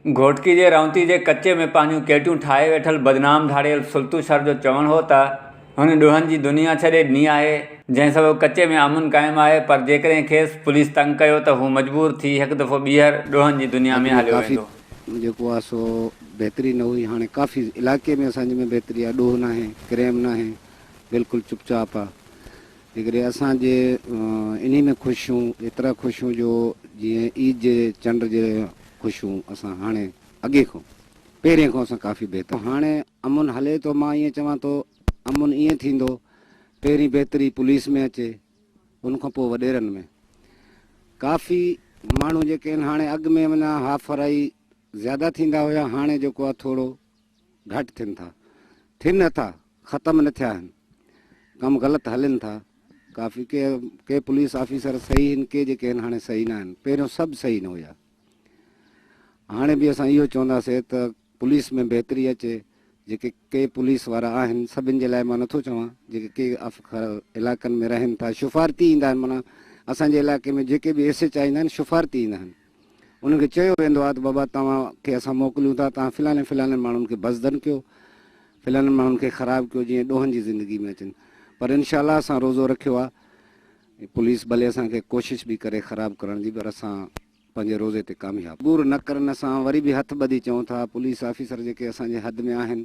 घोटकी जे रौंती जे कच्चे में पंहिंजूं केटियूं ठाहे वेठल बदनाम धाड़ियल सुल्तू सर जो चवणु हो त हुन ॾोहनि जी दुनिया छॾे ॾींहुं आहे जंहिं सबबु कच्चे में अमन क़ाइमु आहे, पर जेकॾहिं खेसि पुलिस तंग कयो त हू मजबूर थी हिकु दफ़ो ॿीहर ॾोहनि जी दुनिया में हलियो वेंदो। जेको आहे सो बहितरी न हुई। हाणे काफ़ी इलाइक़े में असांजे में बहितरी आहे, ॾोह न आहे, क्राइम न आहे, बिल्कुलु चुपचाप आहे। जेकॾहिं असांजे इन में ख़ुशि हूं, एतिरा ख़ुशि हूं जो जीअं ईद जे चंड जे ख़ुशि हूं असां हाणे अॻे खां पहिरें खां असां काफ़ी बहितर हाणे अमुन हले थो। मां ईअं चवां थो अमुन ईअं थींदो पहिरीं बहितरी पुलिस में अचे, उनखां पोइ वॾेरनि में। काफ़ी माण्हू जेके आहिनि हाणे अॻु में माना हाफ़राई ज़्यादा थींदा हुया, हाणे जेको आहे थोरो घटि थियनि नथा, ख़तमु न थिया आहिनि, कमु ग़लति हलनि था। काफ़ी के पुलिस ऑफिसर सही आहिनि, के जेके आहिनि हाणे सही न आहिनि। पहिरियों सभु सही न हुया। हाणे बि असां इहो चवंदासीं त पुलिस में बहितरी अचे। जेके के पुलिस वारा आहिनि, सभिनि जे लाइ मां नथो चवां, जेके के इलाइक़नि में रहनि था, शुफ़ारती ईंदा आहिनि। माना असांजे इलाइक़े में जेके बि एसएच ईंदा आहिनि शुफ़ारती ईंदा आहिनि। उनखे चयो वेंदो आहे त बाबा तव्हांखे असां मोकिलियूं था, तव्हां फ़िलहाल माण्हुनि खे बज़दन कयो, फ़िलहाल माण्हुनि खे ख़राबु कयो, जीअं ॾोहनि जी ज़िंदगी में अचनि। पर इनशाला असां रोज़ो रखियो आहे। पुलिस भले असांखे कोशिशि बि करे ख़राबु करण जी, पर असां पंहिंजे रोज़े ते कामयाबु पूर न करनि। असां वरी बि हथ ॿधी चऊं था पुलिस ऑफिसर जेके असांजे हद में आहिनि,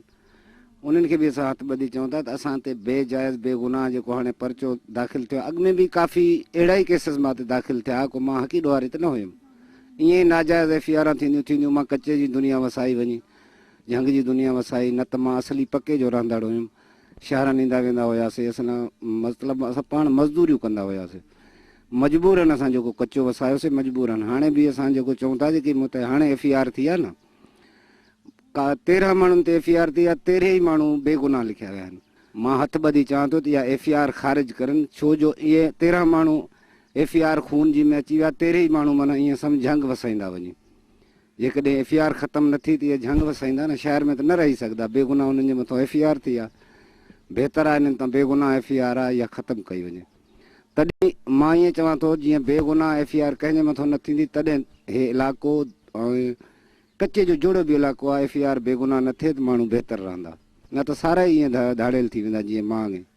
उन्हनि खे बि असां हथ ॿधी चऊं था त असां ते बेजाइज़ बेगुनाह जेको हाणे परचो दाख़िल थियो, अॻु में बि काफ़ी अहिड़ा ई केसिस मां ते दाख़िल थिया, को मां हक़ी ॾुआरी त न हुयुमि। ईअं ई नाजाइज़ एफआईआर थींदियूं। मां कचे जी दुनिया वसाई वञी, झंग जी दुनिया वसाई, न त मां असली पके जो रहंदड़ हुयुमि। शहरनि ईंदा वेंदा हुआसीं, असां मतिलबु असां पाण मज़दूरियूं कंदा हुआसीं। मजबूरनि असां जेको कचो वसायोसीं, मजबूरनि। हाणे बि असां जेको चऊं था जेकी मूं ते हाणे एफआईआर थी आहे न, का 13 माण्हुनि ते एफआईआर थी आहे, 13 ई माण्हू बेगुनाह लिखिया विया आहिनि। मां हथ ॿधी चवां थो त इहा एफआईआर ख़ारिज करनि, छो जो इहे 13 माण्हू एफआईआर खून जी में अची विया। 13 ई माण्हू माना ईअं सम्झ झंग वसाईंदा वञी। जेकॾहिं एफआईआर ख़तमु न थी त इहे झंग वसाईंदा न, शहर में त न रही सघंदा। बेगुनाह हुननि जे मथां एफआईआर थी आहे, बहितरु आहे हिननि तां बेगुनाह एफआईआर आहे इहा ख़तमु कई वञे। तॾहिं मां ईअं चवां थो जीअं बेगुनाह एफआईआर कंहिंजे मथां न थींदी, तॾहिं हे इलाइक़ो ऐं कचे जो जुड़ियो बि इलाइक़ो आहे, एफआईआर बेगुनाह न थिए त माण्हू बहितरु रहंदा, न त सारा ई ईअं धाड़ियल थी वेंदा जीअं मां